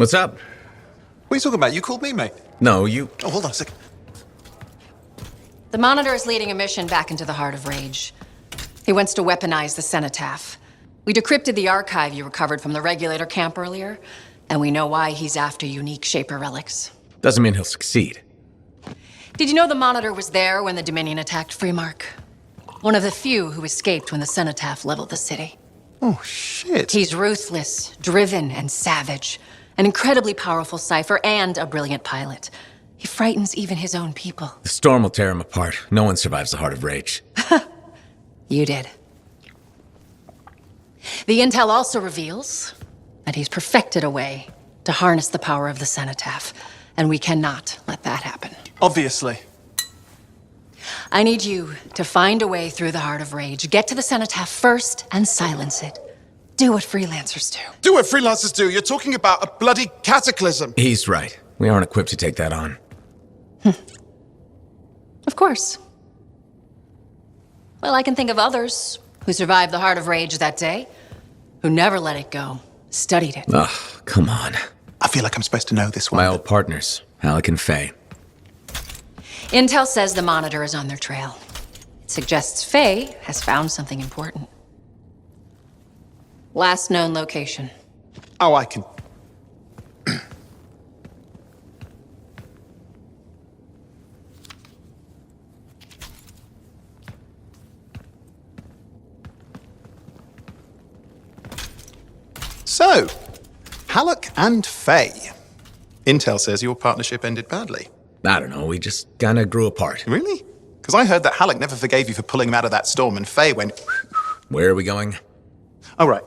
What's up? What are you talking about? You called me, mate. No, you... Oh, hold on a second. The Monitor is leading a mission back into the Heart of Rage. He wants to weaponize the Cenotaph. We decrypted the archive you recovered from the Regulator camp earlier, and we know why he's after unique Shaper relics. Doesn't mean he'll succeed. Did you know the Monitor was there when the Dominion attacked Freemark? One of the few who escaped when the Cenotaph leveled the city. Oh, shit. He's ruthless, driven, and savage. An incredibly powerful cipher and a brilliant pilot. He frightens even his own people. The storm will tear him apart. No one survives the Heart of Rage. You did. The intel also reveals that he's perfected a way to harness the power of the Cenotaph, and we cannot let that happen. Obviously. I need you to find a way through the Heart of Rage, get to the Cenotaph first, and silence it. Do what Freelancers do. Do what Freelancers do? You're talking about a bloody cataclysm. He's right. We aren't equipped to take that on. Of course. Well, I can think of others who survived the Heart of Rage that day, who never let it go, studied it. Ugh, come on. I feel like I'm supposed to know this one. My old partners, Alec and Faye. Intel says the Monitor is on their trail. It suggests Faye has found something important. Last known location. Oh, I can... So, Halleck and Faye. Intel says your partnership ended badly. I don't know, we just kinda grew apart. Really? Because I heard that Halleck never forgave you for pulling him out of that storm, and Faye went... Where are we going? Oh, right.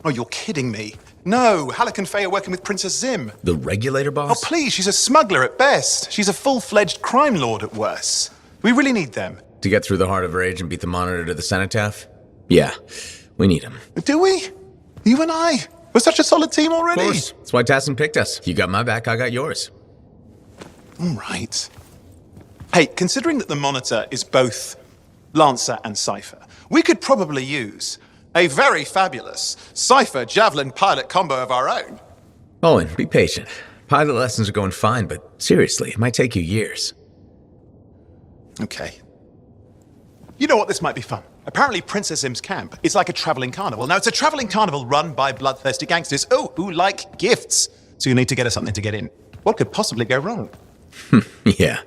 Oh, you're kidding me. No, Halleck and Faye are working with Princess Zim. The Regulator Oh, boss? please, she's a smuggler at best. She's a full-fledged crime lord at worst. We really need them. To get through the Heart of Rage and beat the Monitor to the Cenotaph? Yeah, we need him. Do we? You and I? We're such a solid team already. Of course. That's why Tassin picked us. You got my back, I got yours. All right. Hey, considering that the Monitor is both Lancer and Cypher, we could probably use a very fabulous Cypher Javelin pilot combo of our own. Owen, be patient. Pilot lessons are going fine, but seriously, it might take you years. Okay. You know what? This might be fun. Apparently, Princess Zim's camp is like a traveling carnival. Now, it's a traveling carnival run by bloodthirsty gangsters, who like gifts. So you need to get us something to get in. What could possibly go wrong? Yeah,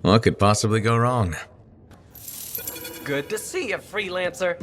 what could possibly go wrong? Good to see you, Freelancer.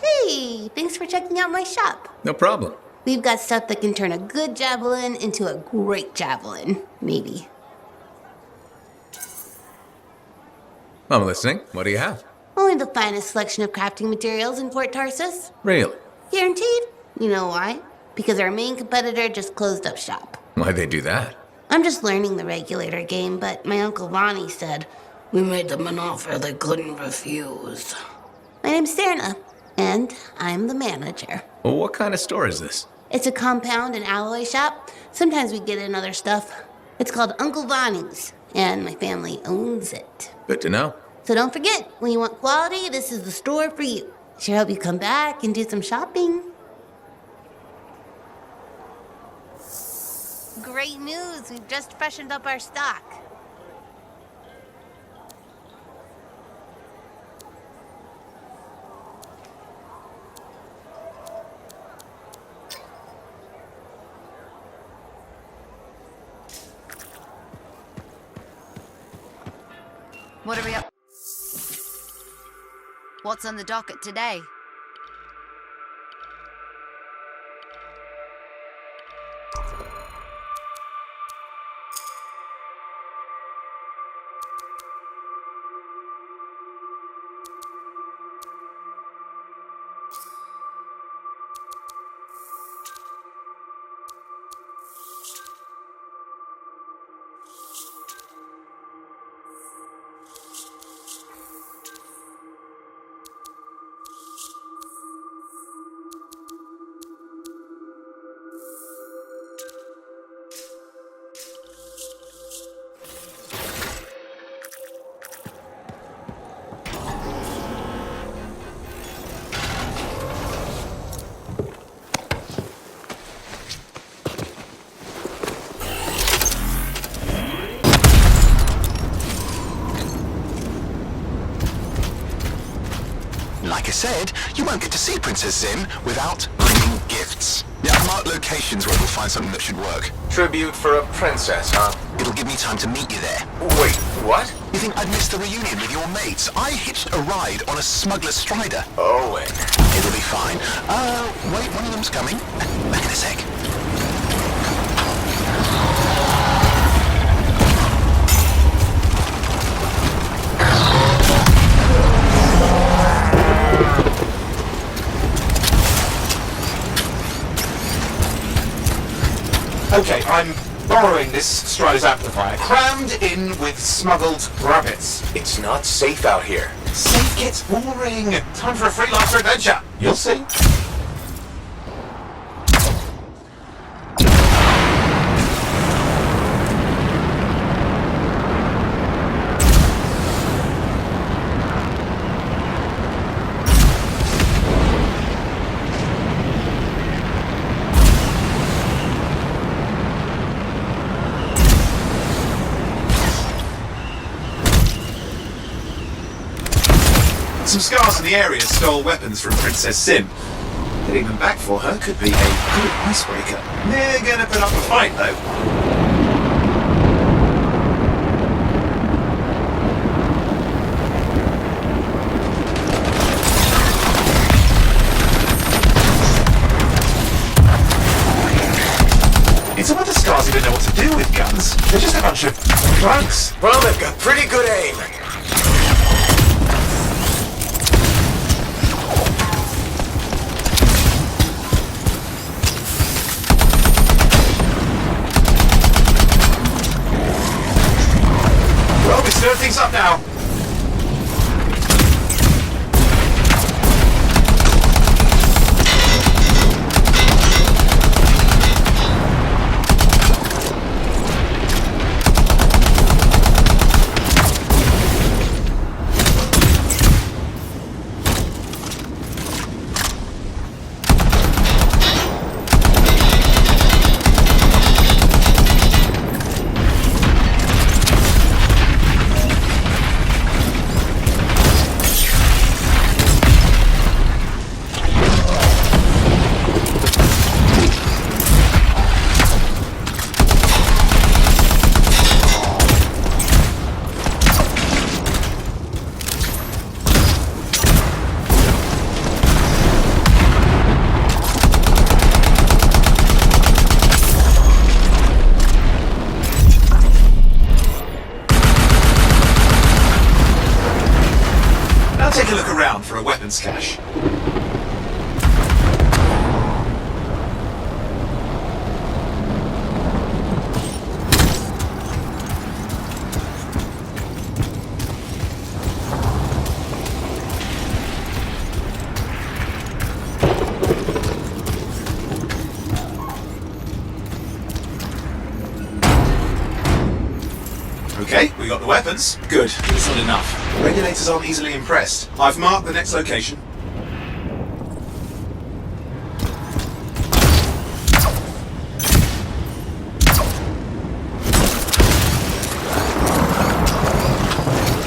Hey, thanks for checking out my shop. No problem. We've got stuff that can turn a good javelin into a great javelin, maybe. I'm listening. What do you have? Only the finest selection of crafting materials in Port Tarsus. Really? Guaranteed. You know why? Because our main competitor just closed up shop. Why'd they do that? I'm just learning the Regulator game, but my Uncle Ronnie said, we made them an offer they couldn't refuse. My name's Serna, and I'm the manager. Well, what kind of store is this? It's a compound and alloy shop. Sometimes we get in other stuff. It's called Uncle Ronnie's, and my family owns it. Good to know. So don't forget, when you want quality, this is the store for you. Sure hope you come back and do some shopping. Great news, we've just freshened up our stock. What are we up? What's on the docket today? like I said, you won't get to see Princess Zim without bringing gifts. Yeah, I've marked locations where we'll find something that should work. Tribute for a princess, huh? It'll give me time to meet you there. Wait, what? You think I'd miss the reunion with your mates? I hitched a ride on a smuggler strider. Owen. It'll be fine. Wait, one of them's coming. Back in a sec. Okay, I'm borrowing this Strider's amplifier, crammed in with smuggled rabbits. It's not safe out here. Safe gets boring. Time for a freelancer adventure. You'll see. Some scars in the area stole weapons from Princess Sim. Getting them back for her could be a good icebreaker. They're gonna put up a fight, though. It's a wonder scars even know what to do with guns. They're just a bunch of drugs. Well, they've got pretty good aim. Well, we stir things up now. Now take a look around for a weapons cache. Okay, we got the weapons. Good, but it's not enough. Regulators aren't easily impressed. I've marked the next location.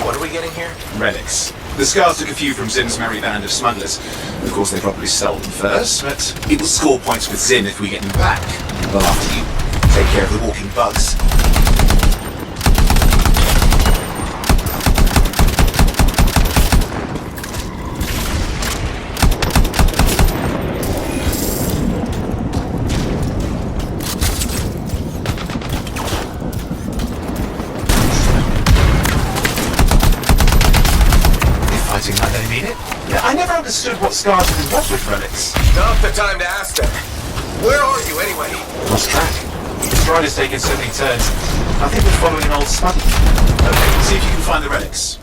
What are we getting here? Relics. The scars took a few from Zim's merry band of smugglers. Of course, they probably stole them first, but it will score points with Zim if we get them back. Well, after you take care of the walking bugs. Fighting like they mean it. Yeah, I never understood what scars are involved with relics. Not the time to ask them. Where are you anyway? Lost track. The Strider's taken so many turns. I think we're following an old smuggler. Okay, see if you can find the relics.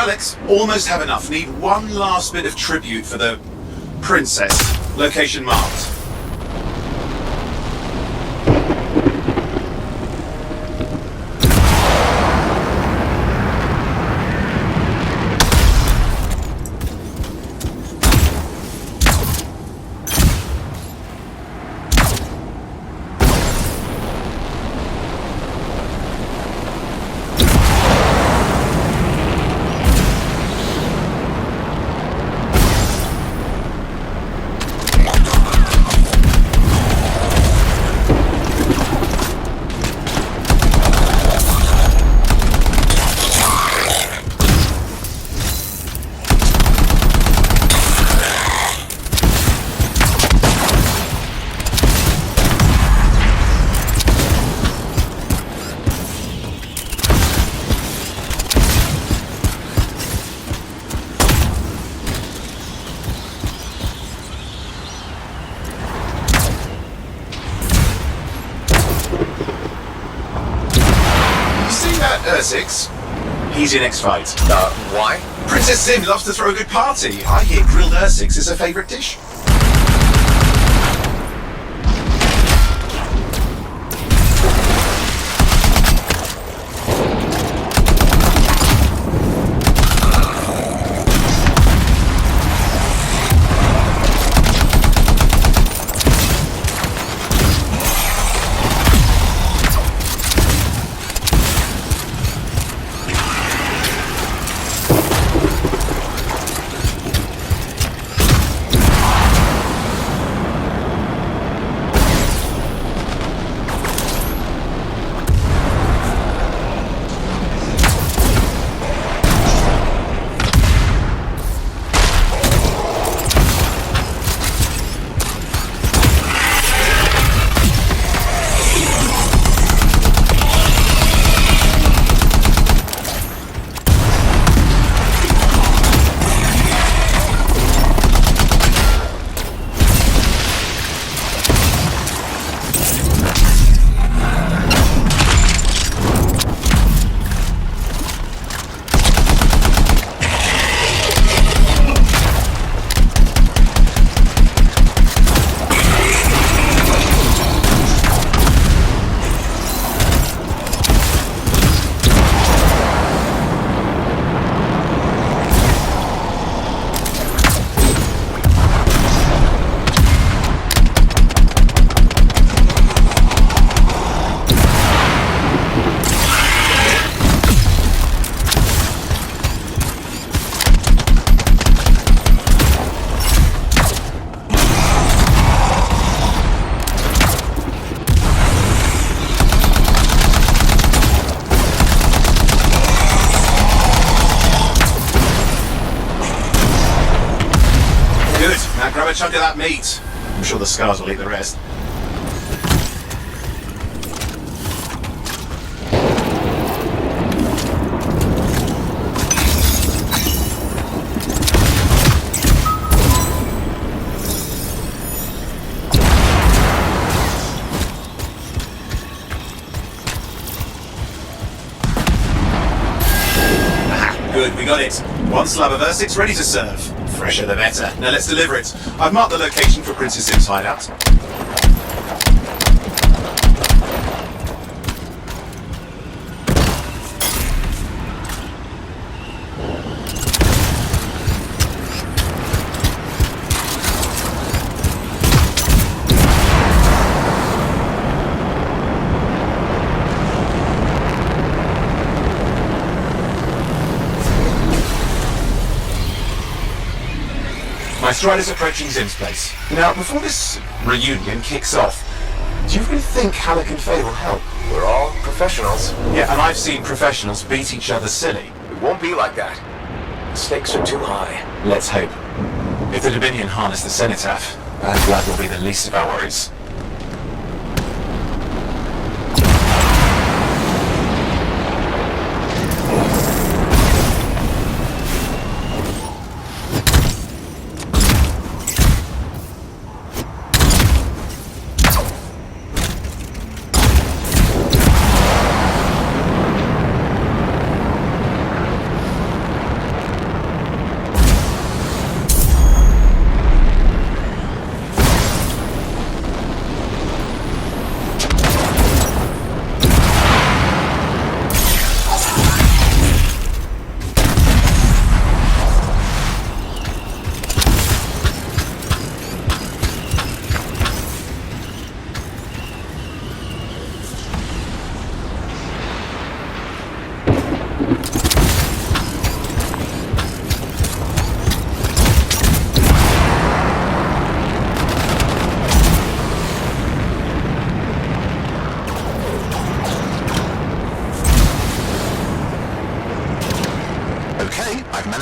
Relics almost have enough. Need one last bit of tribute for the princess. Location marked. Six. He's your next fight. Why? Princess Sim loves to throw a good party. I hear grilled Ursix is her favourite dish. Grab a chunk of that meat. I'm sure the scars will eat the rest. Good, we got it. One slab of Ursix ready to serve. Fresher the better. Now let's deliver it. I've marked the location for Princess Sim's hideout. My stride is approaching Zim's place. Now, before this reunion kicks off, do you really think Halleck and Faye will help? We're all professionals. Yeah, and I've seen professionals beat each other silly. It won't be like that. The stakes are too high. Let's hope. If the Dominion harness the Cenotaph, bad blood will be the least of our worries.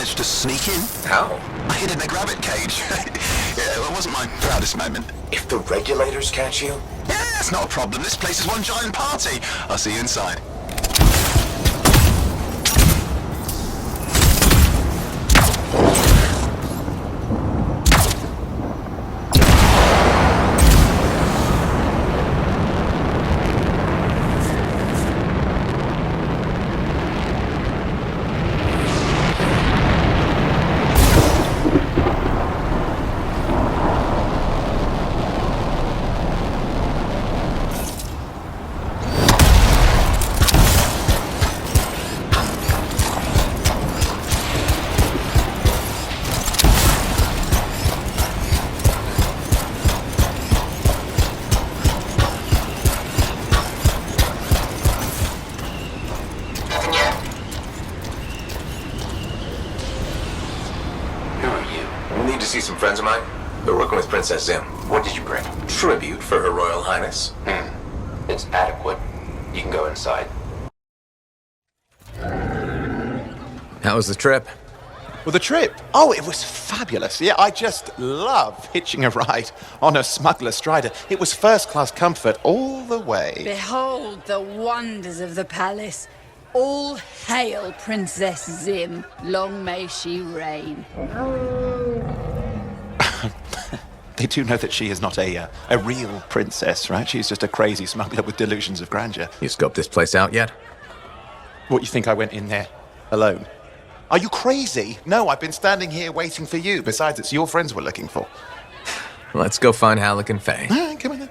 managed to sneak in. How? I hid in the grabbit cage. Yeah, it wasn't my proudest moment. If the regulators catch you? Yeah, it's not a problem. This place is one giant party. I'll see you inside. See some friends of mine? They're working with Princess Zim. What did you bring? Tribute for Her Royal Highness. It's adequate. You can go inside. How was the trip? Well, the trip? Oh, it was fabulous. Yeah, I just love hitching a ride on a smuggler strider. It was first-class comfort all the way. Behold the wonders of the palace. All hail Princess Zim. Long may she reign. They do know that she is not a real princess, right? She's just a crazy smuggler with delusions of grandeur. You scoped this place out yet? What, you think I went in there alone? Are you crazy? No, I've been standing here waiting for you. Besides, it's your friends we're looking for. Let's go find Halleck and Faye. Come on then.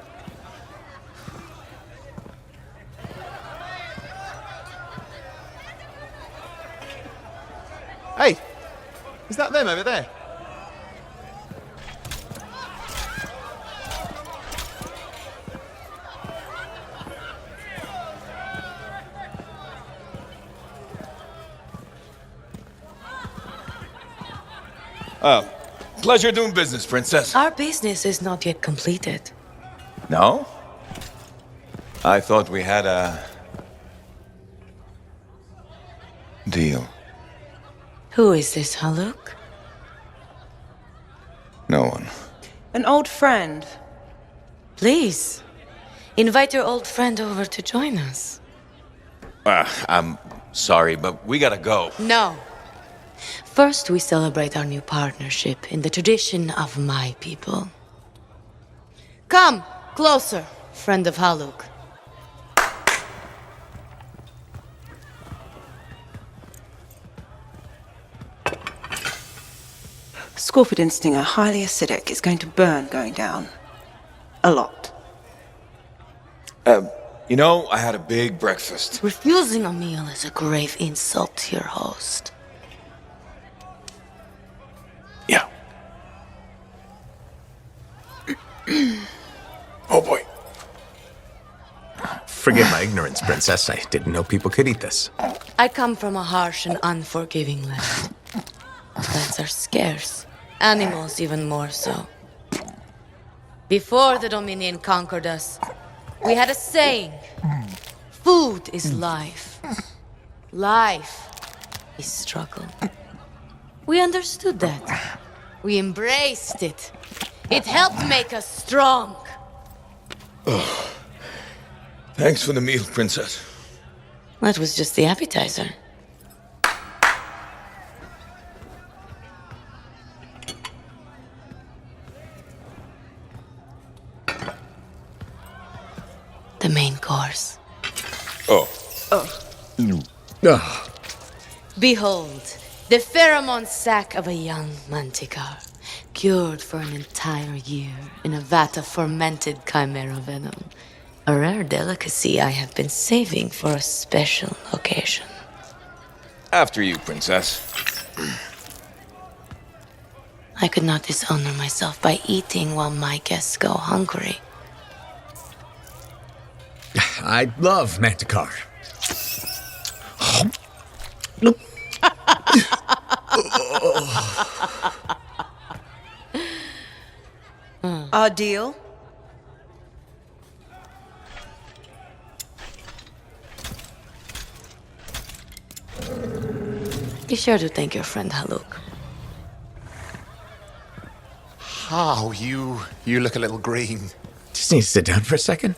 Hey, is that them over there? Oh, pleasure doing business, Princess. Our business is not yet completed. No? I thought we had a deal. Who is this, Haluk? No one. An old friend. Please, invite your old friend over to join us. I'm sorry, but we gotta go. No. First, we celebrate our new partnership in the tradition of my people. Come, closer, friend of Haluk. Scorpidin stinger, highly acidic. It's going to burn going down. A lot. You know, I had a big breakfast. Refusing a meal is a grave insult to your host. Yeah. Oh boy. Forgive my ignorance, Princess. I didn't know people could eat this. I come from a harsh and unforgiving land. Plants are scarce. Animals even more so. Before the Dominion conquered us, we had a saying. Food is life. Life is struggle. We understood that. We embraced it. It helped make us strong. Oh. Thanks for the meal, Princess. That was just the appetizer. The main course. Oh. Behold, the pheromone sac of a young manticore, cured for an entire year in a vat of fermented chimera venom. A rare delicacy I have been saving for a special occasion. After you, Princess. I could not dishonor myself by eating while my guests go hungry. I love Manticore. Our deal? Be sure to thank your friend Haluk. Oh, you look a little green. Just need to sit down for a second.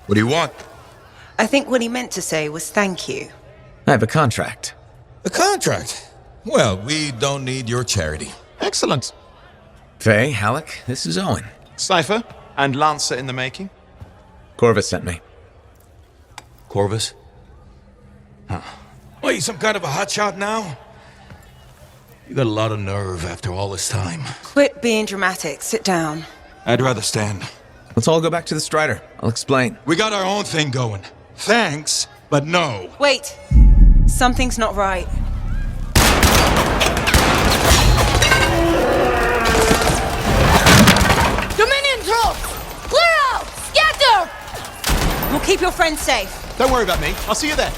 What do you want? I think what he meant to say was thank you. I have a contract. A contract? Well, we don't need your charity. Excellent. Faye, Halleck, this is Owen. Cypher and Lancer in the making. Corvus sent me. Corvus? Huh. What, you some kind of a hotshot now? You got a lot of nerve after all this time. Quit being dramatic. Sit down. I'd rather stand. Let's all go back to the Strider. I'll explain. We got our own thing going. Thanks, but no. Wait. Something's not right. Dominion troops! Clear out! Scatter! We'll keep your friends safe. Don't worry about me. I'll see you there.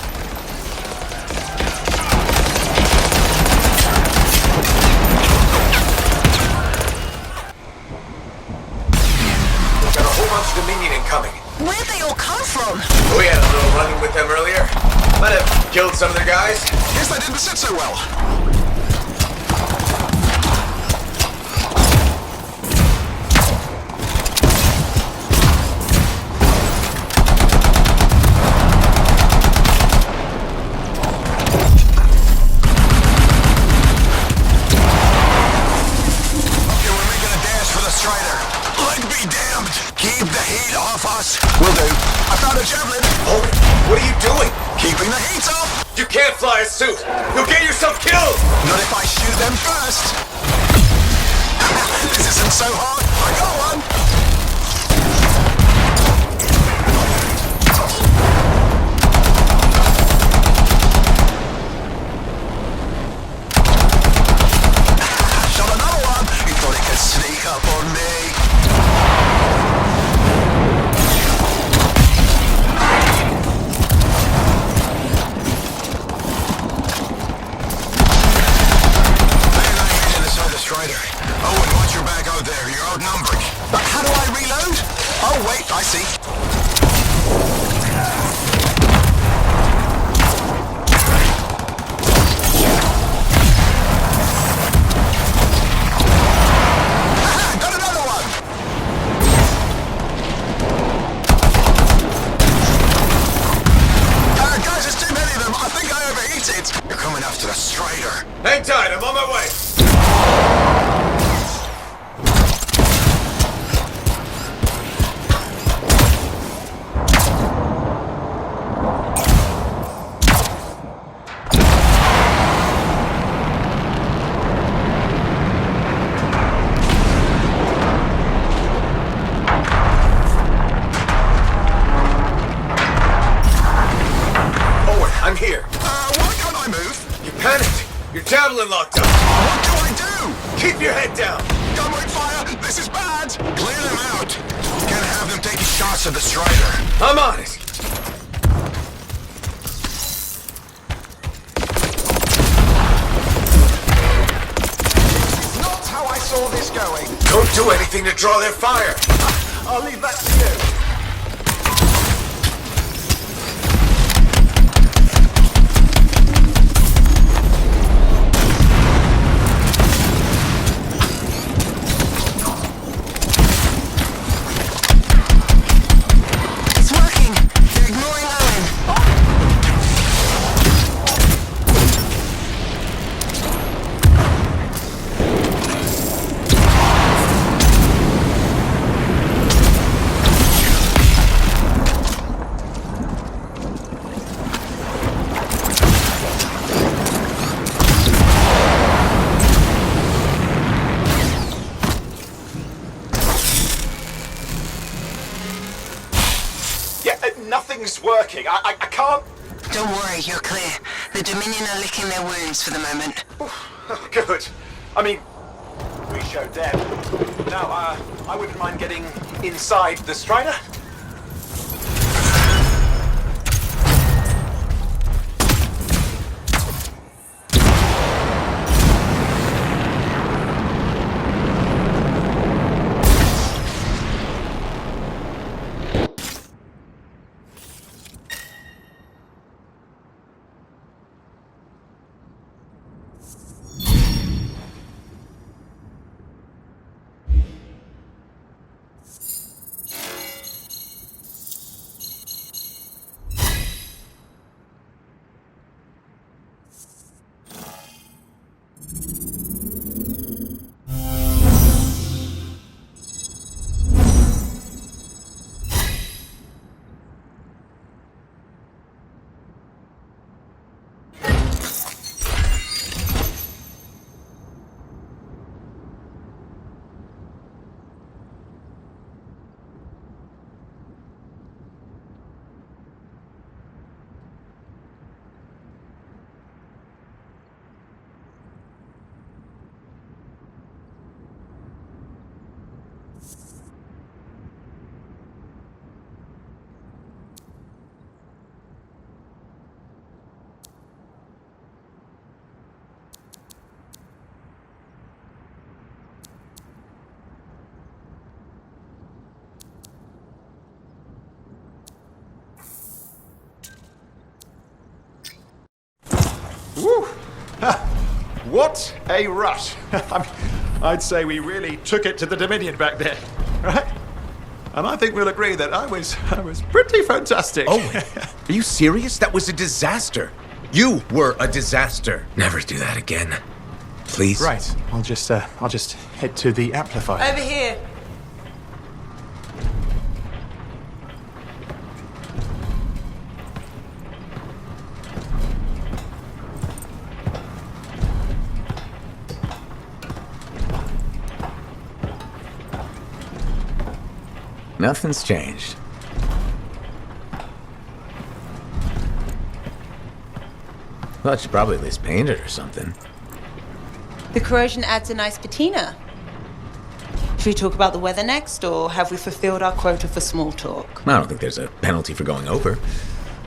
Got a whole bunch of Dominion incoming. Where'd they all come from? We had a little run-in with them earlier. Might have killed some of their guys. Guess they didn't sit so well. Will do. I found a javelin. Oh, what are you doing? Keeping the heat up. You can't fly a suit. You'll get yourself killed. Not if I shoot them first. This isn't so hard. I got one. Shot another one. You thought he could sneak up on me. Owen, watch your back out there. You're outnumbered. But how do I reload? Oh, wait, I see. Aha, got another one. Guys, there's too many of them. I think I overheated. You're coming after the Strider. Hang tight, I'm on my way. I'm here. Why can't I move? You panicked. Your javelin locked up. What do I do? Keep your head down. Gunway fire! This is bad! Clear them out! Can't have them taking shots at the Strider. I'm on it. Not how I saw this going. Don't do anything to draw their fire. I'll leave that to you. Nothing's working. I can't... Don't worry, you're clear. The Dominion are licking their wounds for the moment. Oh, good. I mean, we showed them. Now, I wouldn't mind getting inside the Strider. what a rush. I'd say we really took it to the Dominion back there, right? And I think we'll agree that I was pretty fantastic. Oh, are you serious? That was a disaster. You were a disaster. Never do that again. Please. Right. I'll just head to the amplifier. Over here. Nothing's changed. Well, I should probably at least paint it or something. The corrosion adds a nice patina. Should we talk about the weather next, or have we fulfilled our quota for small talk? I don't think there's a penalty for going over.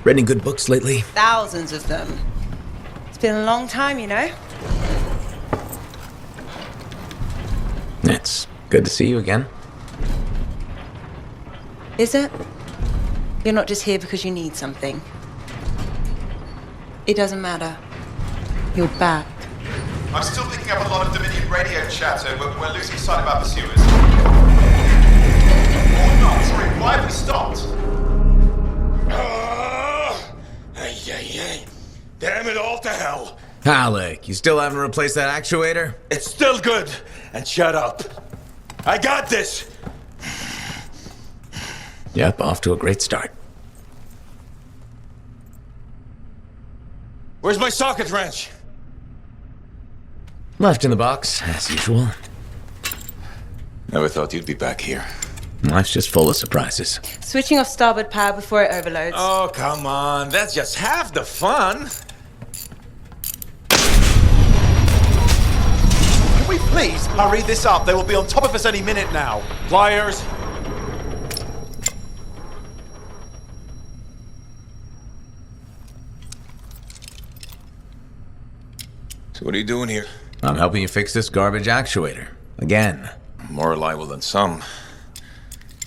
Read any good books lately? Thousands of them. It's been a long time, you know? It's good to see you again. Is it? You're not just here because you need something. It doesn't matter. You're back. I'm still picking up a lot of Dominion radio chatter, but we're losing sight of our pursuers. Oh, no, sorry, why have we stopped? Damn it all to hell. Alec, you still haven't replaced that actuator? It's still good. And shut up. I got this. Yep, off to a great start. Where's my socket wrench? Left in the box, as usual. Never thought you'd be back here. Life's just full of surprises. Switching off starboard power before it overloads. Oh, come on. That's just half the fun. Can we please hurry this up? They will be on top of us any minute now. Pliers. So what are you doing here? I'm helping you fix this garbage actuator. Again. More reliable than some.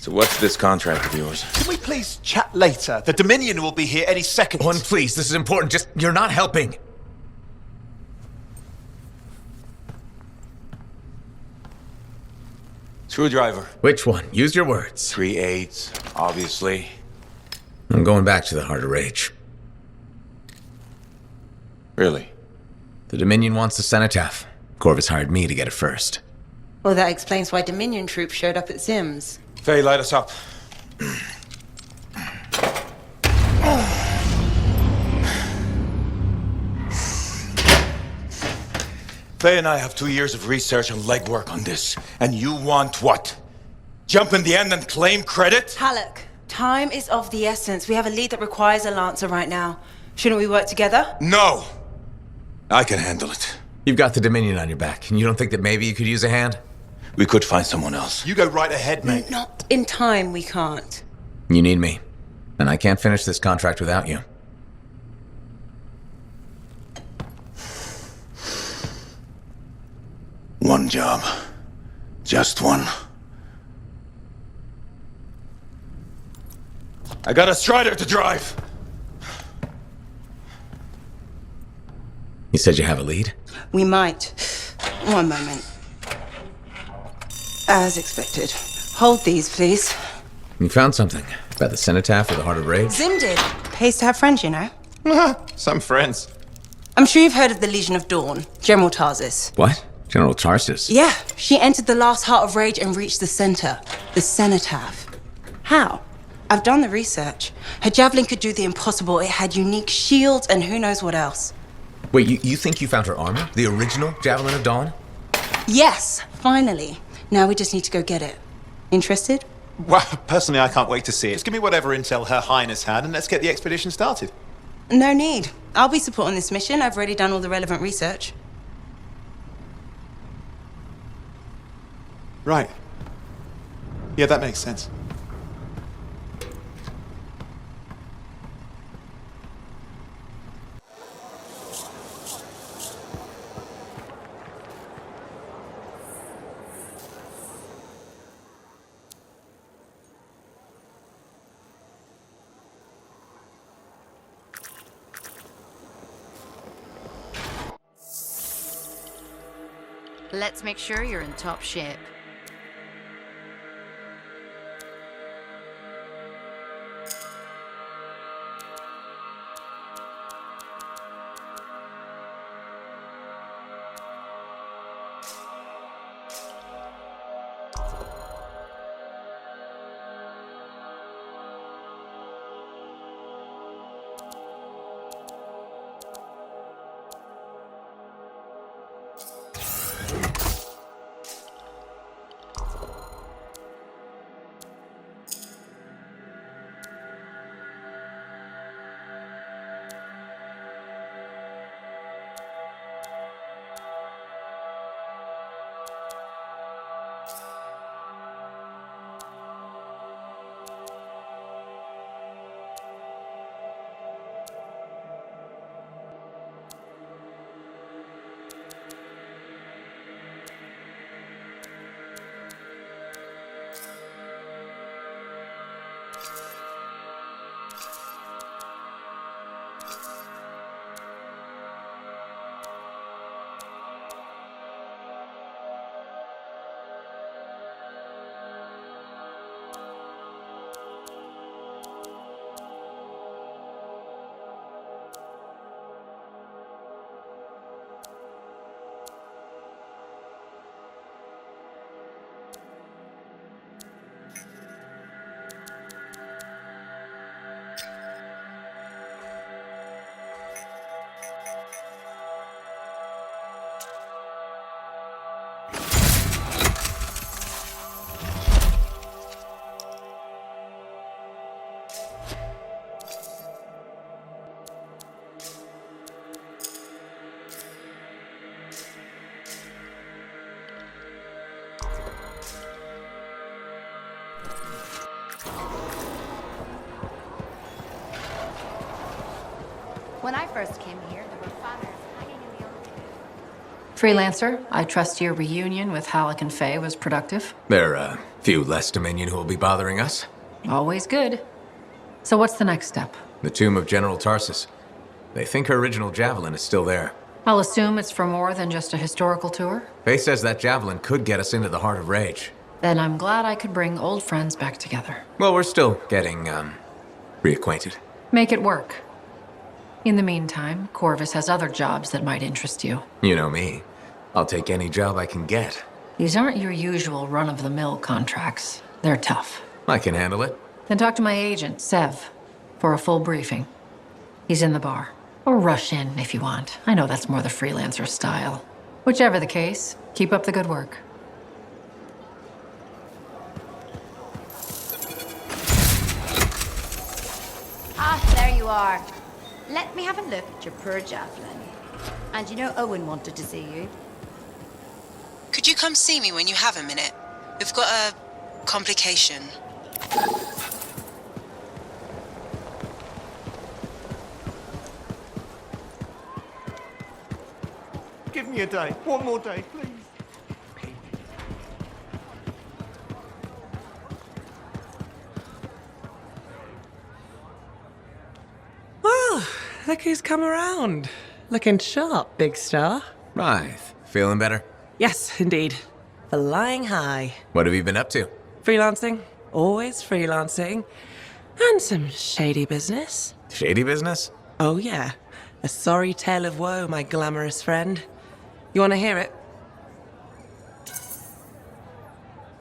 So what's this contract of yours? Can we please chat later? The Dominion will be here any second. One, please, this is important. Just, you're not helping. Screwdriver. Which one? Use your words. 3/8, obviously. I'm going back to the Heart of Rage. Really? The Dominion wants the cenotaph. Corvus hired me to get it first. Well, that explains why Dominion troops showed up at Zim's. Faye, light us up. Faye and I have 2 years of research and legwork on this. And you want what? Jump in the end and claim credit? Halleck, time is of the essence. We have a lead that requires a Lancer right now. Shouldn't we work together? No! I can handle it. You've got the Dominion on your back, and you don't think that maybe you could use a hand? We could find someone else. You go right ahead, mate. Not in time, we can't. You need me. And I can't finish this contract without you. One job. Just one. I got a Strider to drive! You said you have a lead? We might. One moment. As expected. Hold these, please. You found something. About the cenotaph or the Heart of Rage? Zim did. Pays to have friends, you know. Some friends. I'm sure you've heard of the Legion of Dawn, General Tarsis. What? General Tarsis? Yeah, she entered the last Heart of Rage and reached the center, the cenotaph. How? I've done the research. Her javelin could do the impossible. It had unique shields and who knows what else. Wait, you think you found her armor? The original Javelin of Dawn? Yes, finally. Now we just need to go get it. Interested? Well, personally, I can't wait to see it. Just give me whatever intel Her Highness had, and let's get the expedition started. No need. I'll be supporting this mission. I've already done all the relevant research. Right. Yeah, that makes sense. Let's make sure you're in top shape. When I first came here, there were fires hanging in the old... Freelancer, I trust your reunion with Halleck and Faye was productive. There are a few less Dominion who will be bothering us. Always good. So what's the next step? The tomb of General Tarsus. They think her original javelin is still there. I'll assume it's for more than just a historical tour. Faye says that javelin could get us into the heart of Rage. Then I'm glad I could bring old friends back together. Well, we're still getting, reacquainted. Make it work. In the meantime, Corvus has other jobs that might interest you. You know me. I'll take any job I can get. These aren't your usual run-of-the-mill contracts. They're tough. I can handle it. Then talk to my agent, Sev, for a full briefing. He's in the bar. Or rush in if you want. I know that's more the freelancer style. Whichever the case, keep up the good work. Ah, there you are. Let me have a look at your poor javelin. And you know Owen wanted to see you. Could you come see me when you have a minute? We've got a complication. Give me a day. One more day, please. Well, look who's come around. Looking sharp, big star. Right. Feeling better? Yes, indeed. Flying high. What have you been up to? Freelancing. Always freelancing. And some shady business. Shady business? Oh, yeah. A sorry tale of woe, my glamorous friend. You want to hear it?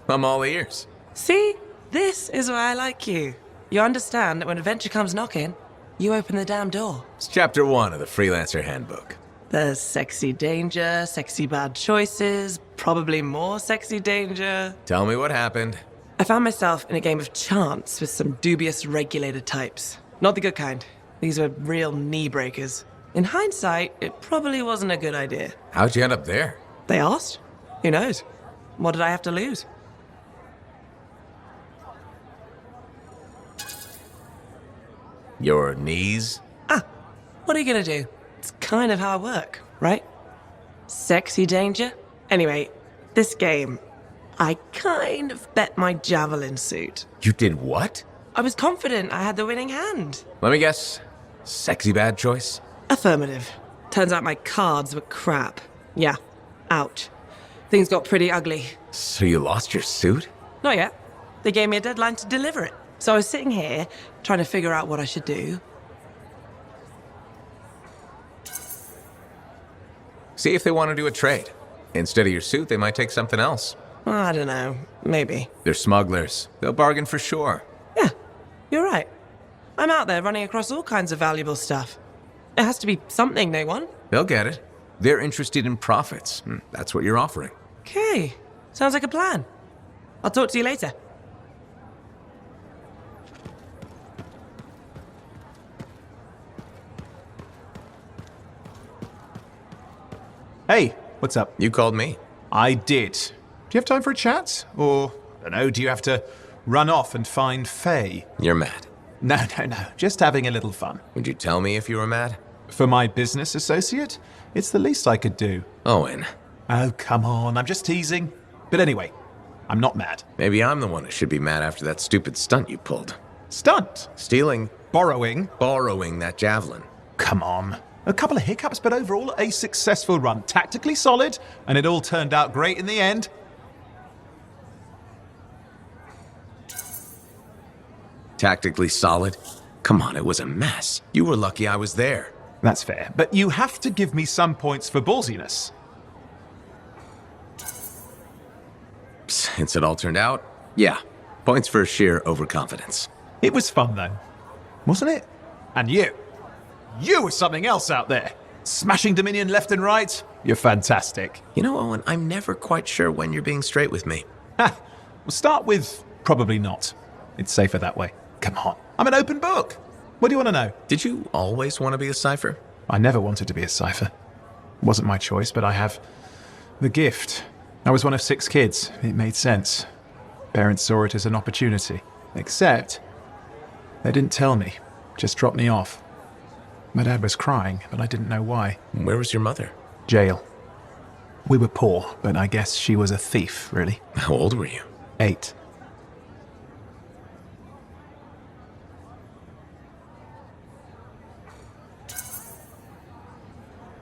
I'm all ears. See? This is why I like you. You understand that when adventure comes knocking, you open the damn door. It's chapter 1 of the Freelancer Handbook. There's sexy danger, sexy bad choices, probably more sexy danger. Tell me what happened. I found myself in a game of chance with some dubious regulator types. Not the good kind. These were real knee breakers. In hindsight, it probably wasn't a good idea. How'd you end up there? They asked. Who knows? What did I have to lose? Your knees? What are you gonna do? It's kind of how I work, right? Sexy danger? Anyway, this game, I kind of bet my javelin suit. You did what? I was confident I had the winning hand. Let me guess. Sexy bad choice? Affirmative. Turns out my cards were crap. Yeah, out. things got pretty ugly. So you lost your suit? Not yet. They gave me a deadline to deliver it. So I was sitting here, trying to figure out what I should do. See if they want to do a trade. Instead of your suit, they might take something else. I don't know. Maybe. They're smugglers. They'll bargain for sure. Yeah, you're right. I'm out there running across all kinds of valuable stuff. It has to be something they want. They'll get it. They're interested in profits. That's what you're offering. Okay. Sounds like a plan. I'll talk to you later. Hey, what's up? You called me. I did. Do you have time for a chat? Or, I don't know, do you have to run off and find Faye? You're mad. No. Just having a little fun. Would you tell me if you were mad? For my business associate? It's the least I could do. Owen. Oh, come on. I'm just teasing. But anyway, I'm not mad. Maybe I'm the one who should be mad after that stupid stunt you pulled. Stunt? Stealing. Borrowing? Borrowing that javelin. Come on. A couple of hiccups, but overall a successful run. Tactically solid, and it all turned out great in the end. Tactically solid? Come on, it was a mess. You were lucky I was there. That's fair, but you have to give me some points for ballsiness. Since it all turned out, yeah. Points for sheer overconfidence. It was fun, though. Wasn't it? And you. You were something else out there. Smashing Dominion left and right. You're fantastic. You know, Owen, I'm never quite sure when you're being straight with me. Ha! We'll start with probably not. It's safer that way. Come on. I'm an open book. What do you want to know? Did you always want to be a cipher? I never wanted to be a cipher. It wasn't my choice, but I have the gift. I was one of 6 kids. It made sense. Parents saw it as an opportunity. Except, they didn't tell me. Just dropped me off. My dad was crying, but I didn't know why. Where was your mother? Jail. We were poor, but I guess she was a thief, really. How old were you? 8.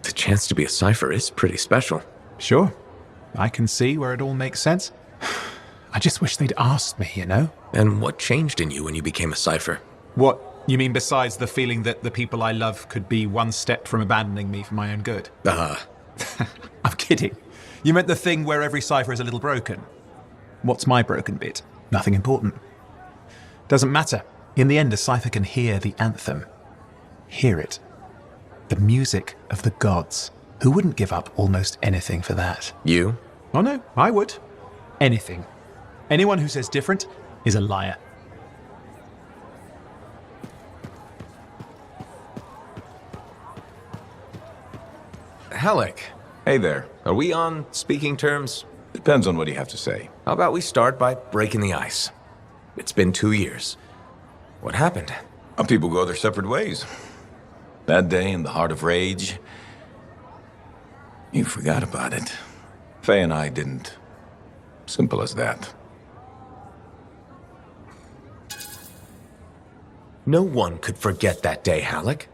The chance to be a cipher is pretty special. Sure. I can see where it all makes sense. I just wish they'd asked me, you know? And what changed in you when you became a cipher? What? You mean besides the feeling that the people I love could be one step from abandoning me for my own good? I'm kidding. You meant the thing where every cipher is a little broken. What's my broken bit? Nothing important. Doesn't matter. In the end, a cipher can hear the anthem. Hear it. The music of the gods. Who wouldn't give up almost anything for that? You? Oh no, I would. Anything. Anyone who says different is a liar. Halleck. Hey there. Are we on speaking terms? Depends on what you have to say. How about we start by breaking the ice? It's been 2 years. What happened? People go their separate ways. That day in the heart of rage, you forgot about it. Faye and I didn't. Simple as that. No one could forget that day, Halleck.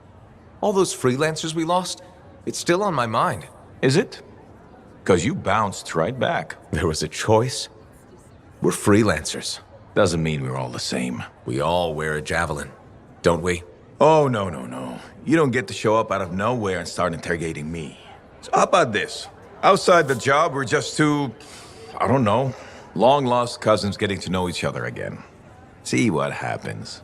All those freelancers we lost, it's still on my mind. Is it? Because you bounced right back. There was a choice. We're freelancers. Doesn't mean we're all the same. We all wear a javelin, don't we? Oh, no. You don't get to show up out of nowhere and start interrogating me. So how about this? Outside the job, we're just two, I don't know, long-lost cousins getting to know each other again. See what happens.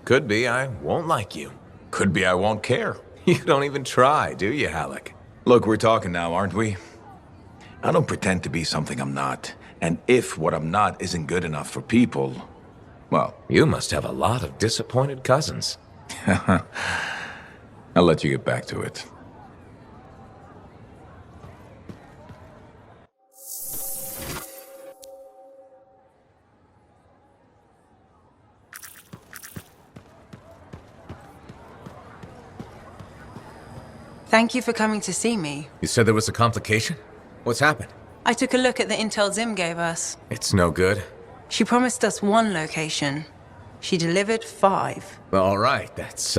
Could be I won't like you. Could be I won't care. You don't even try, do you, Halleck? Look, we're talking now, aren't we? I don't pretend to be something I'm not. And if what I'm not isn't good enough for people, well... You must have a lot of disappointed cousins. I'll let you get back to it. Thank you for coming to see me. You said there was a complication? What's happened? I took a look at the intel Zim gave us. It's no good. She promised us 1 location. She delivered 5. All right, that's,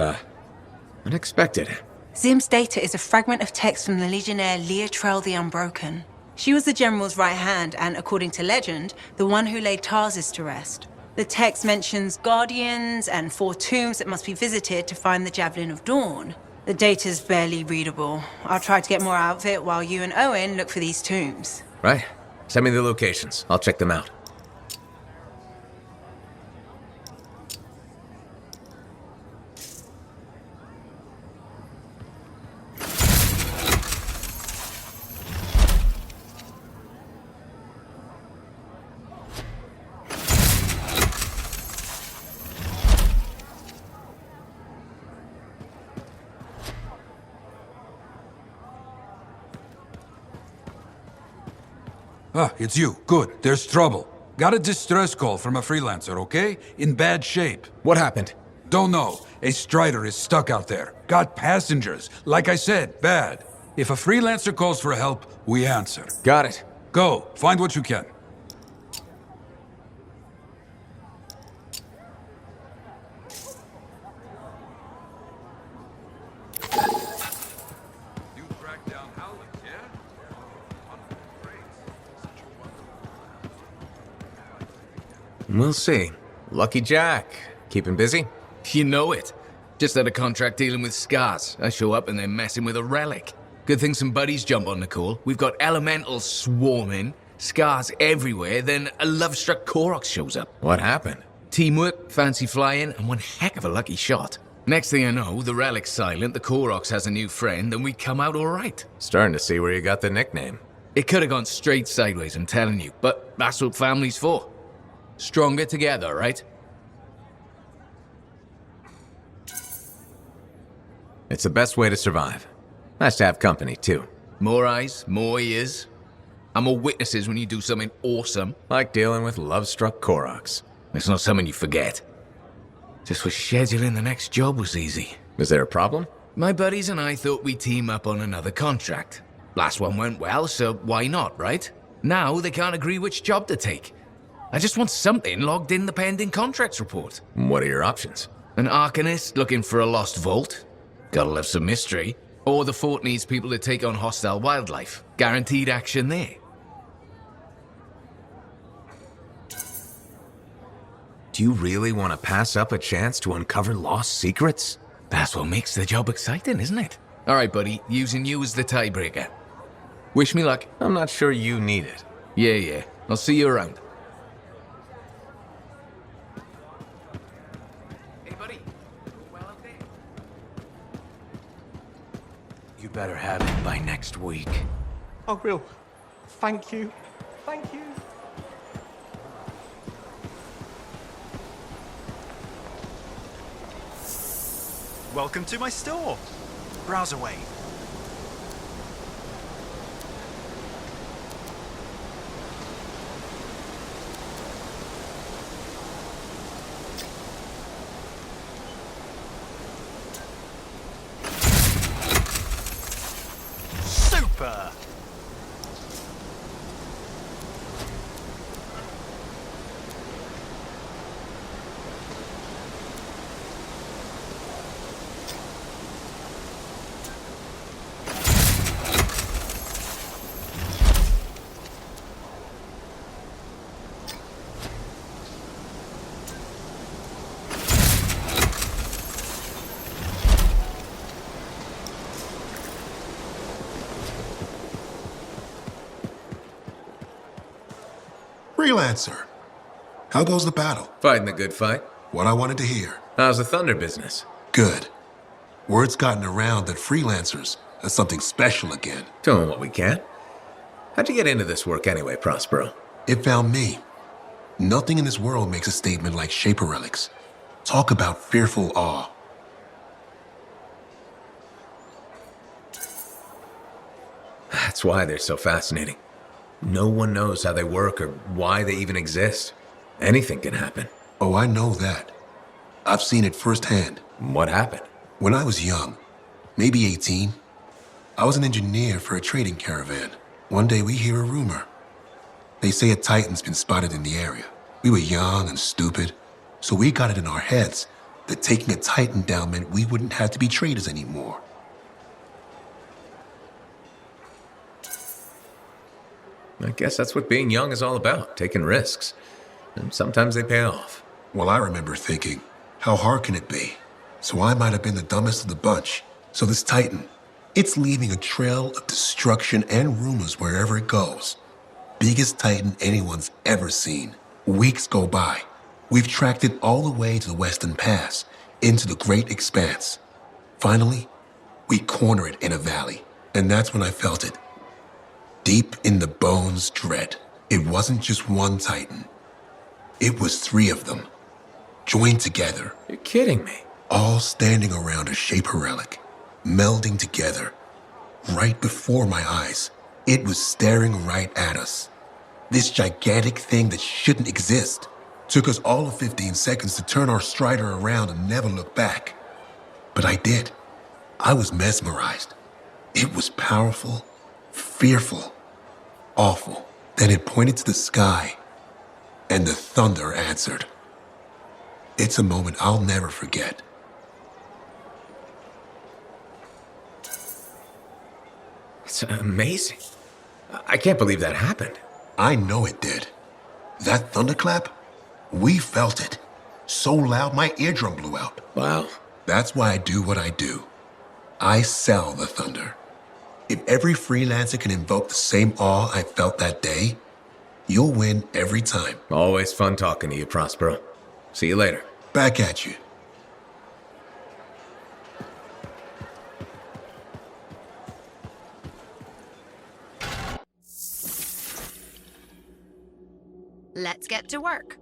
unexpected. Zim's data is a fragment of text from the Legionnaire Leotrel the Unbroken. She was the General's right hand and, according to legend, the one who laid Tarsus to rest. The text mentions guardians and 4 tombs that must be visited to find the Javelin of Dawn. The data's barely readable. I'll try to get more out of it while you and Owen look for these tombs. Right. Send me the locations. I'll check them out. Ah, it's you. Good. There's trouble. Got a distress call from a freelancer, okay? In bad shape. What happened? Don't know. A Strider is stuck out there. Got passengers. Like I said, bad. If a freelancer calls for help, we answer. Got it. Go. Find what you can. We'll see. Lucky Jack. Keeping busy? You know it. Just had a contract dealing with scars. I show up and they're messing with a relic. Good thing some buddies jump on the call. We've got elementals swarming, scars everywhere, then a love-struck Koroks shows up. What happened? Teamwork, fancy flying, and one heck of a lucky shot. Next thing I know, the relic's silent, the Koroks has a new friend, and we come out alright. Starting to see where you got the nickname. It could have gone straight sideways, I'm telling you, but that's what family's for. Stronger together, right? It's the best way to survive. Nice to have company, too. More eyes, more ears. And more witnesses when you do something awesome. Like dealing with love-struck Koroks. It's not something you forget. Just wish scheduling the next job was easy. Is there a problem? My buddies and I thought we'd team up on another contract. Last one went well, so why not, right? Now they can't agree which job to take. I just want something logged in the pending contracts report. What are your options? An Arcanist looking for a lost vault. Gotta love some mystery. Or the fort needs people to take on hostile wildlife. Guaranteed action there. Do you really want to pass up a chance to uncover lost secrets? That's what makes the job exciting, isn't it? Alright, buddy. Using you as the tiebreaker. Wish me luck. I'm not sure you need it. Yeah. I'll see you around. You better have it by next week. Oh, real. Thank you. Thank you. Welcome to my store. Browse away. Super! Freelancer. How goes the battle? Fighting the good fight. What I wanted to hear. How's the Thunder business? Good. Word's gotten around that Freelancers are something special again. Doing what we can. How'd you get into this work anyway, Prospero? It found me. Nothing in this world makes a statement like Shaper Relics. Talk about fearful awe. That's why they're so fascinating. No one knows how they work or why they even exist. Anything can happen. Oh, I know that. I've seen it firsthand. What happened? When I was young, maybe 18, I was an engineer for a trading caravan. One day we hear a rumor. They say a Titan's been spotted in the area. We were young and stupid, so we got it in our heads that taking a Titan down meant we wouldn't have to be traders anymore. I guess that's what being young is all about, taking risks. And sometimes they pay off. Well, I remember thinking, how hard can it be? So I might have been the dumbest of the bunch. So this Titan, it's leaving a trail of destruction and rumors wherever it goes. Biggest Titan anyone's ever seen. Weeks go by. We've tracked it all the way to the Western Pass, into the Great Expanse. Finally, we corner it in a valley, and that's when I felt it. Deep in the bones dread. It wasn't just one Titan. It was 3 of them, joined together. You're kidding me. All standing around a Shaper relic, melding together. Right before my eyes, it was staring right at us. This gigantic thing that shouldn't exist. Took us all of 15 seconds to turn our Strider around and never look back. But I did. I was mesmerized. It was powerful, fearful, awful. Then it pointed to the sky, and the thunder answered. It's a moment I'll never forget. It's amazing. I can't believe that happened. I know it did. That thunderclap, we felt it. So loud my eardrum blew out. Wow. That's why I do what I do. I sell the thunder. If every freelancer can invoke the same awe I felt that day, you'll win every time. Always fun talking to you, Prospero. See you later. Back at you. Let's get to work.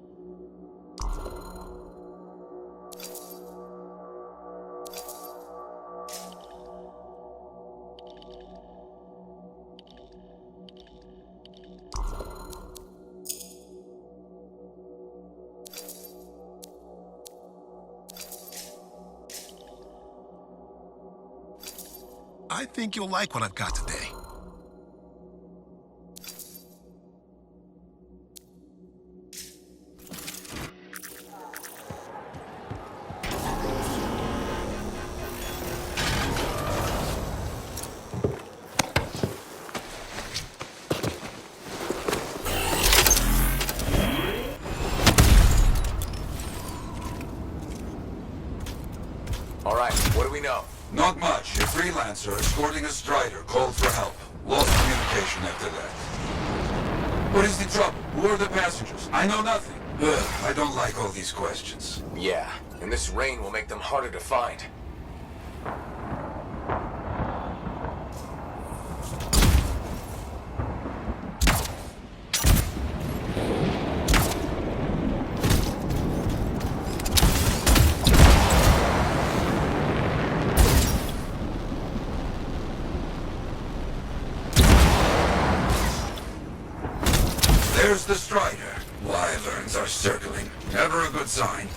I think you'll like what I've got today. All right, what do we know? Not much. A freelancer escorting a Strider called for help. Lost communication after that. What is the trouble? Who are the passengers? I know nothing. Ugh, I don't like all these questions. Yeah, and this rain will make them harder to find. There's the Strider. Wyverns are circling. Never a good sign.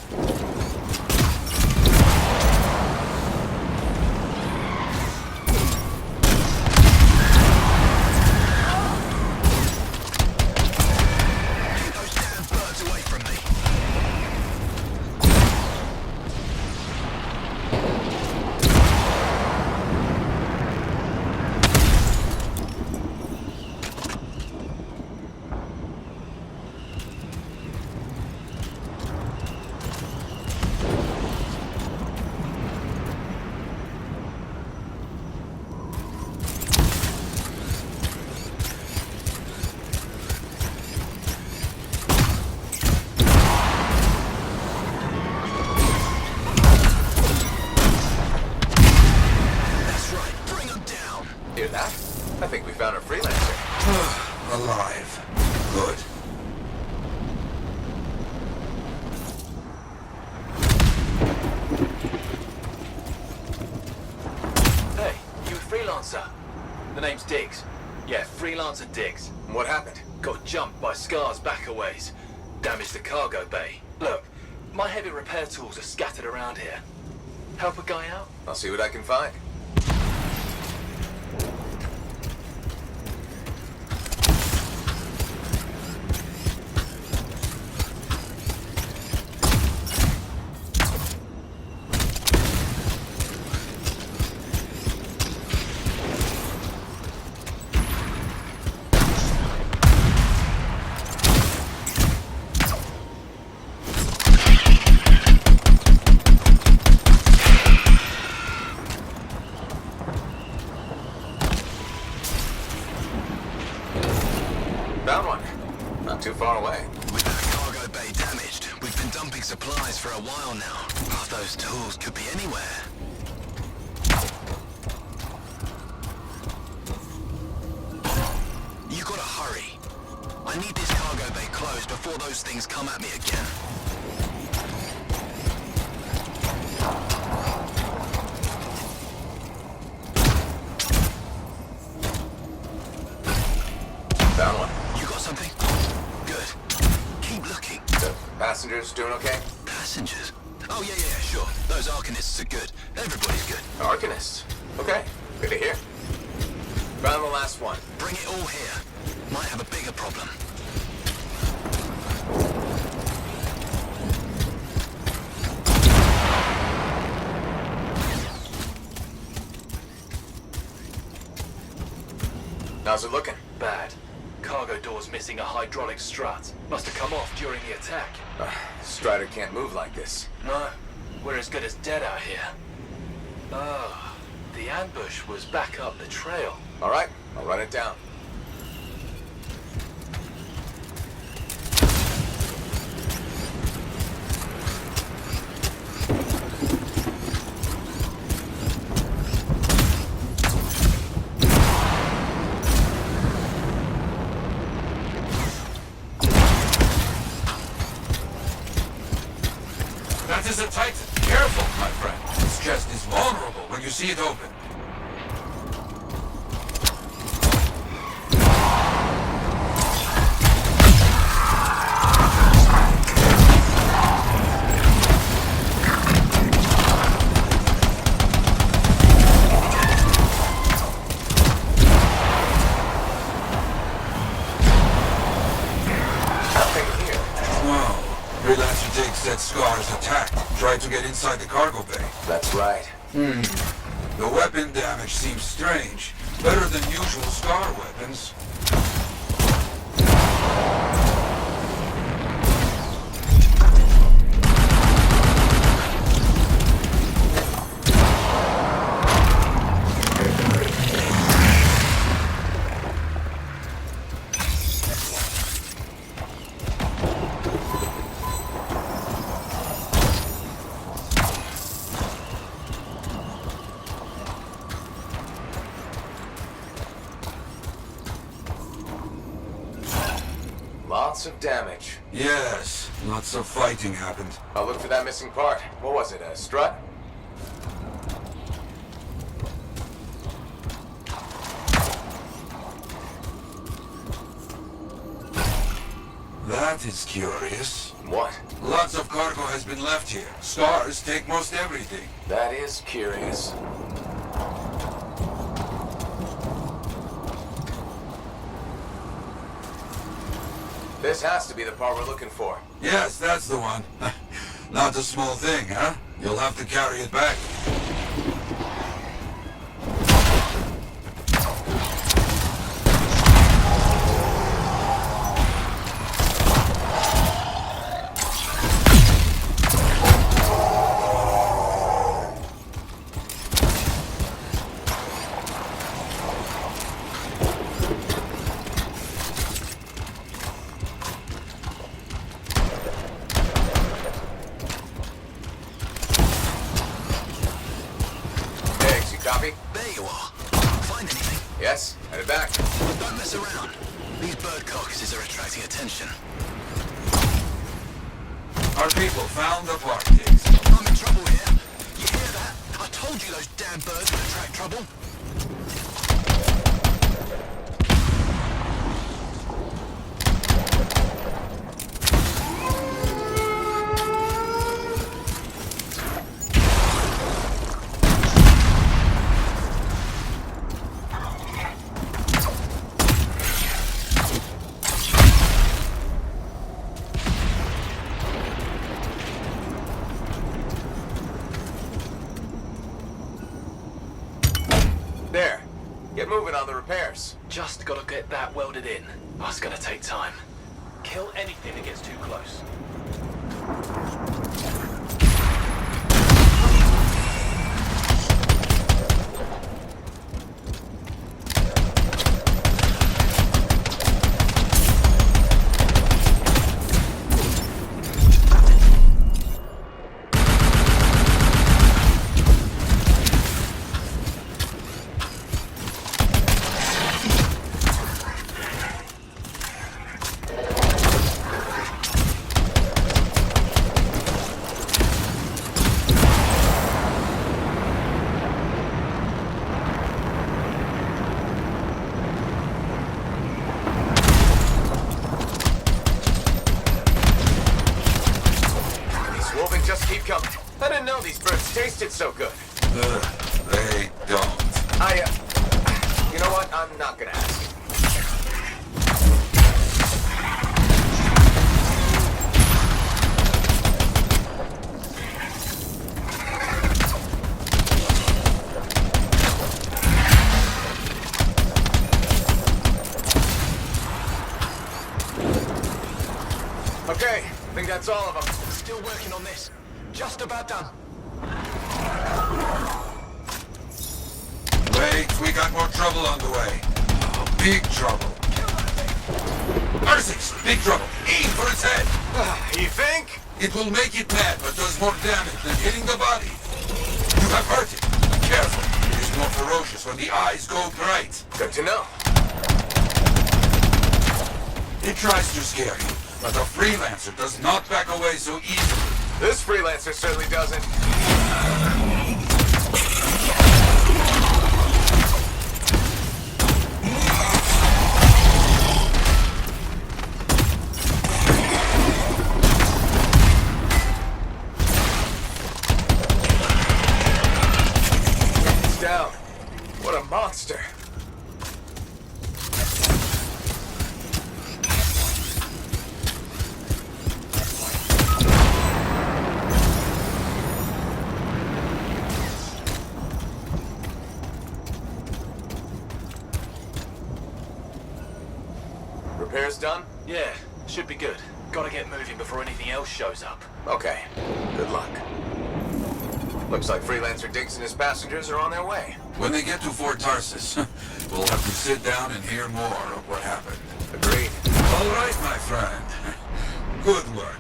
Hear that? I think we found a freelancer. Alive. Good. Hey, you a freelancer? The name's Diggs. Yeah, Freelancer Diggs. What happened? Got jumped by Scar's back a ways. Damaged the cargo bay. Look, my heavy repair tools are scattered around here. Help a guy out? I'll see what I can find. not too far away. With that cargo bay damaged, we've been dumping supplies for a while now. Half those tools could be anywhere. You gotta hurry. I need this cargo bay closed before those things come at me again. Found one. You got something? Good. Keep looking. The passengers doing okay? Passengers? Oh, yeah, sure. Those Arcanists are good. Everybody's good. Arcanists? Okay, good to hear. Found the last one. Bring it all here. Might have a bigger problem. How's it looking? Bad. Cargo door's missing a hydraulic strut. Must have come off during the attack. Strider can't move like this. No, we're as good as dead out here. Oh, the ambush was back up the trail. All right, I'll run it down. That is a Titan. Careful, my friend. Its chest is vulnerable when you see it open. Freelancer Jake said Scar is attacked. Tried to get inside the cargo bay. That's right. The weapon damage seems strange. Better than usual Scar weapons. Lots of damage. Yes, lots of fighting happened. I'll look for that missing part. What was it, a strut? That is curious. What? Lots of cargo has been left here. Scars take most everything. That is curious. This has to be the part we're looking for. Yes, that's the one. Not a small thing, huh? You'll have to carry it back. Copy? There you are. Find anything? Yes, headed back. Don't mess around. These bird carcasses are attracting attention. Our people found the part, Diggs. I'm in trouble here. You hear that? I told you those damn birds would attract trouble. There. Get moving on the repairs. Just gotta get that welded in. That's gonna take time. Kill anything that gets too close. know these birds tasted so good. They don't. You know what? I'm not gonna ask. Okay, I think that's all of them. Still working on this. Just about done. Wait, we got more trouble on the way. Big trouble. R6, big trouble. Aim for its head. You think? It will make it mad, but does more damage than hitting the body. You have hurt it. Careful. It is more ferocious when the eyes go bright. Good to know. It tries to scare you, but a freelancer does not back away so easily. This freelancer certainly doesn't. It's down. What a monster. Repairs done? Yeah, should be good. Gotta get moving before anything else shows up. Okay. Good luck. Looks like Freelancer Diggs and his passengers are on their way. When they get to Fort Tarsus, we'll have to sit down and hear more of what happened. Agreed. All right, my friend. Good work.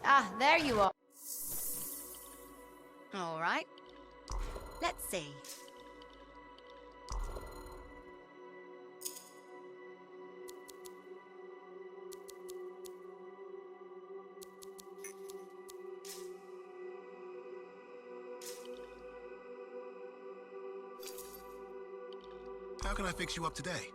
Ah, there you are. All right. Let's see. How can I fix you up today?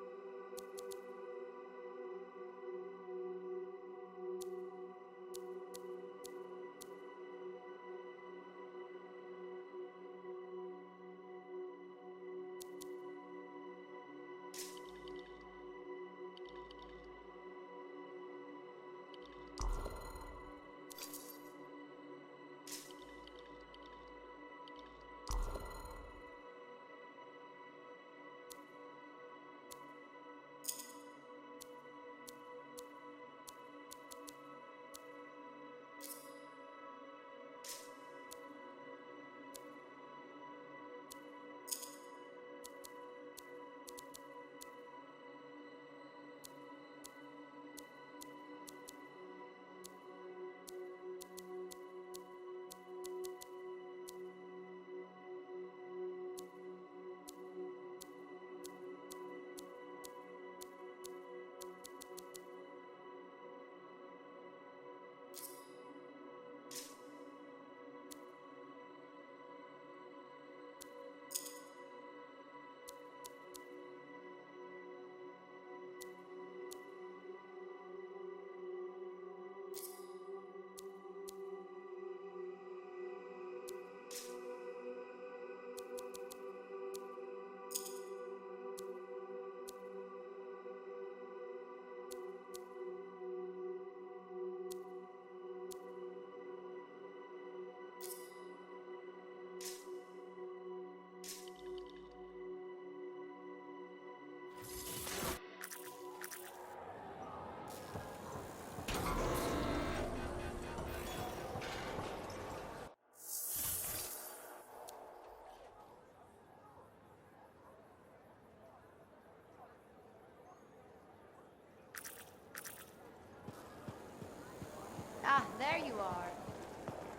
Ah, there you are.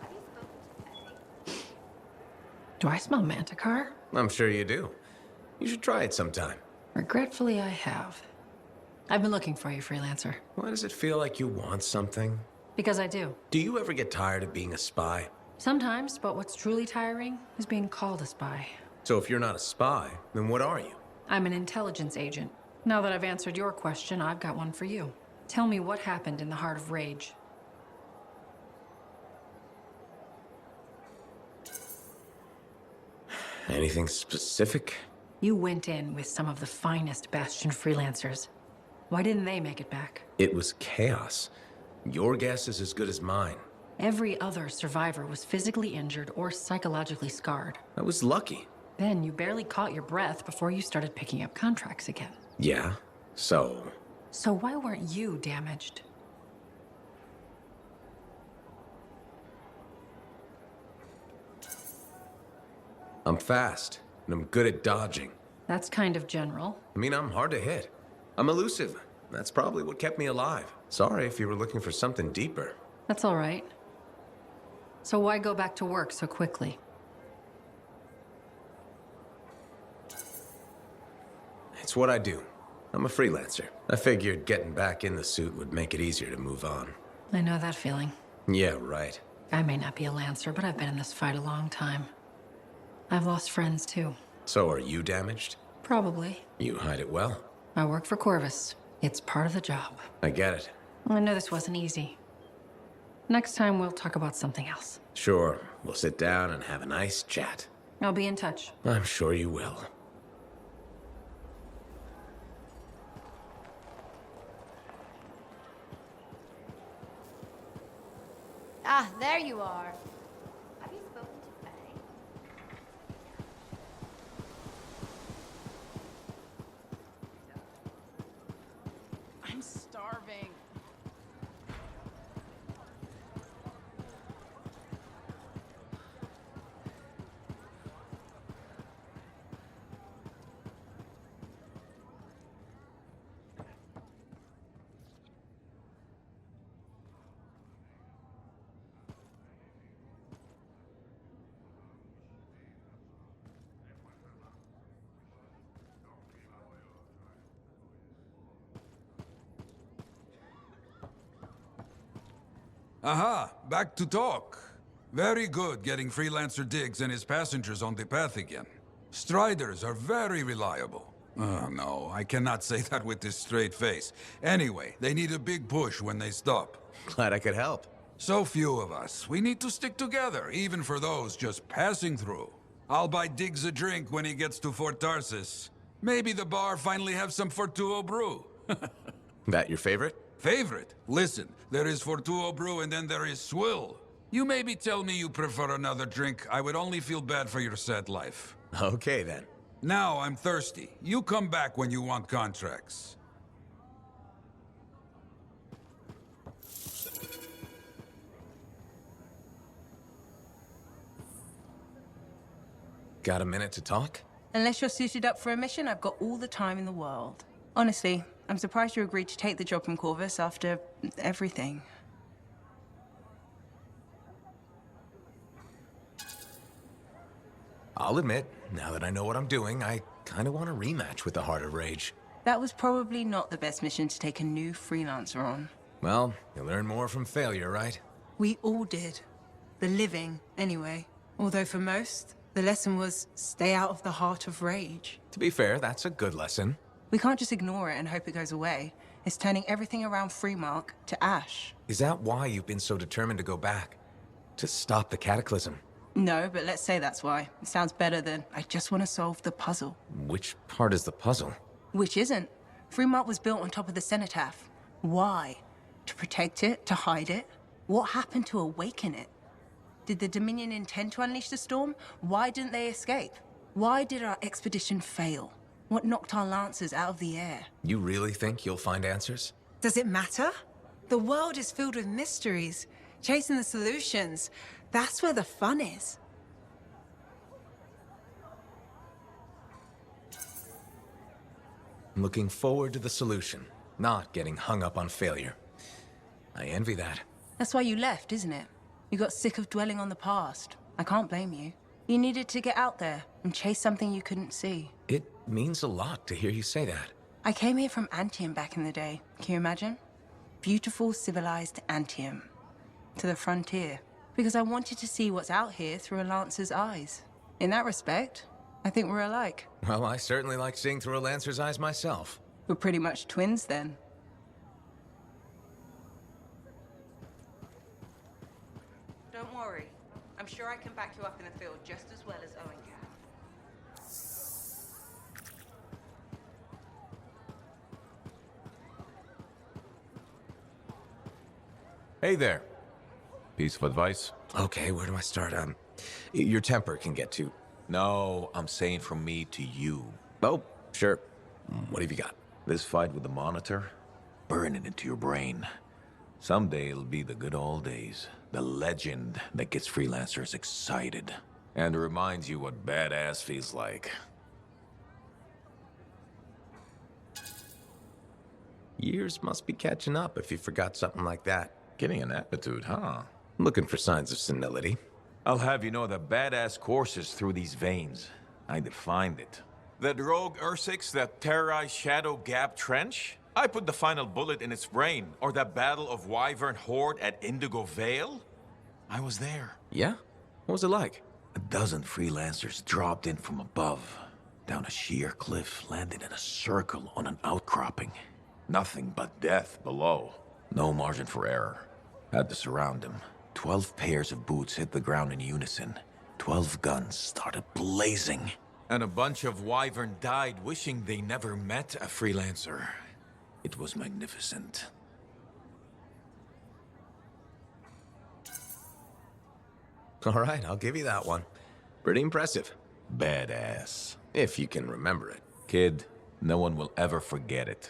Have you spoken to Faye? Do I smell Manticore? I'm sure you do. You should try it sometime. Regretfully, I have. I've been looking for you, Freelancer. Why does it feel like you want something? Because I do. Do you ever get tired of being a spy? Sometimes, but what's truly tiring is being called a spy. So if you're not a spy, then what are you? I'm an intelligence agent. Now that I've answered your question, I've got one for you. Tell me what happened in the Heart of Rage. Anything specific? You went in with some of the finest Bastion freelancers. Why didn't they make it back? It was chaos. Your guess is as good as mine. Every other survivor was physically injured or psychologically scarred. I was lucky. Then you barely caught your breath before you started picking up contracts again. Yeah, so... So why weren't you damaged? I'm fast, and I'm good at dodging. That's kind of general. I mean, I'm hard to hit. I'm elusive. That's probably what kept me alive. Sorry if you were looking for something deeper. That's all right. So why go back to work so quickly? It's what I do. I'm a freelancer. I figured getting back in the suit would make it easier to move on. I know that feeling. Yeah, right. I may not be a Lancer, but I've been in this fight a long time. I've lost friends too. So are you damaged? Probably. You hide it well. I work for Corvus. It's part of the job. I get it. I know this wasn't easy. Next time we'll talk about something else. Sure, we'll sit down and have a nice chat. I'll be in touch. I'm sure you will. Ah, there you are. Have you spoken to Faye? I'm starving. Aha, back to talk. Very good getting Freelancer Diggs and his passengers on the path again. Striders are very reliable. Oh, no, I cannot say that with this straight face. Anyway, they need a big push when they stop. Glad I could help. So few of us. We need to stick together, even for those just passing through. I'll buy Diggs a drink when he gets to Fort Tarsis. Maybe the bar finally have some Fortuo brew. That your favorite? Favorite? Listen, there is Fortuo brew and then there is swill. You maybe tell me you prefer another drink. I would only feel bad for your sad life. Okay, then. Now I'm thirsty. You come back when you want contracts. Got a minute to talk? Unless you're suited up for a mission, I've got all the time in the world. Honestly, I'm surprised you agreed to take the job from Corvus after everything. I'll admit, now that I know what I'm doing, I kind of want a rematch with the Heart of Rage. That was probably not the best mission to take a new freelancer on. Well, you learn more from failure, right? We all did. The living, anyway. Although for most, the lesson was stay out of the Heart of Rage. To be fair, that's a good lesson. We can't just ignore it and hope it goes away. It's turning everything around Freemark to ash. Is that why you've been so determined to go back? To stop the cataclysm? No, but let's say that's why. It sounds better than I just want to solve the puzzle. Which part is the puzzle? Which isn't. Freemark was built on top of the cenotaph. Why? To protect it? To hide it? What happened to awaken it? Did the Dominion intend to unleash the storm? Why didn't they escape? Why did our expedition fail? What knocked our lancers out of the air? You really think you'll find answers? Does it matter? The world is filled with mysteries. Chasing the solutions, that's where the fun is. I'm looking forward to the solution, not getting hung up on failure. I envy that. That's why you left, isn't it? You got sick of dwelling on the past. I can't blame you. You needed to get out there and chase something you couldn't see. It means a lot to hear you say that. I came here from Anthem back in the day. Can you imagine? Beautiful, civilized Anthem. To the frontier. Because I wanted to see what's out here through a Lancer's eyes. In that respect, I think we're alike. Well, I certainly like seeing through a Lancer's eyes myself. We're pretty much twins then. Don't worry. I'm sure I can back you up in the field just as well as Owen can. Hey there. Piece of advice? Okay, where do I start? Your temper can get to... No, I'm saying from me to you. Oh, sure. What have you got? This fight with the Monitor? Burn it into your brain. Someday it'll be the good old days. The legend that gets freelancers excited. And reminds you what badass feels like. Years must be catching up if you forgot something like that. Getting an attitude, huh? Looking for signs of senility. I'll have you know that badass courses through these veins. I defined it. That rogue Ursix that terrorized Shadow Gap Trench? I put the final bullet in its brain. Or that battle of Wyvern Horde at Indigo Vale? I was there. Yeah? What was it like? A dozen freelancers dropped in from above. Down a sheer cliff, landed in a circle on an outcropping. Nothing but death below. No margin for error. Had to surround him. 12 pairs of boots hit the ground in unison. 12 guns started blazing. And a bunch of Wyvern died wishing they never met a freelancer. It was magnificent. All right, I'll give you that one. Pretty impressive. Badass. If you can remember it. Kid, no one will ever forget it.